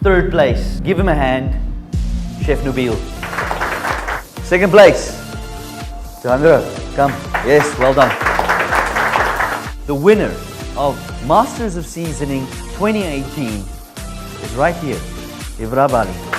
Third place, give him a hand, Chef Nabil. Second place, Chandra, come. Yes, well done. The winner of Masters of Seasoning 2018 is right here, Ibra Bali.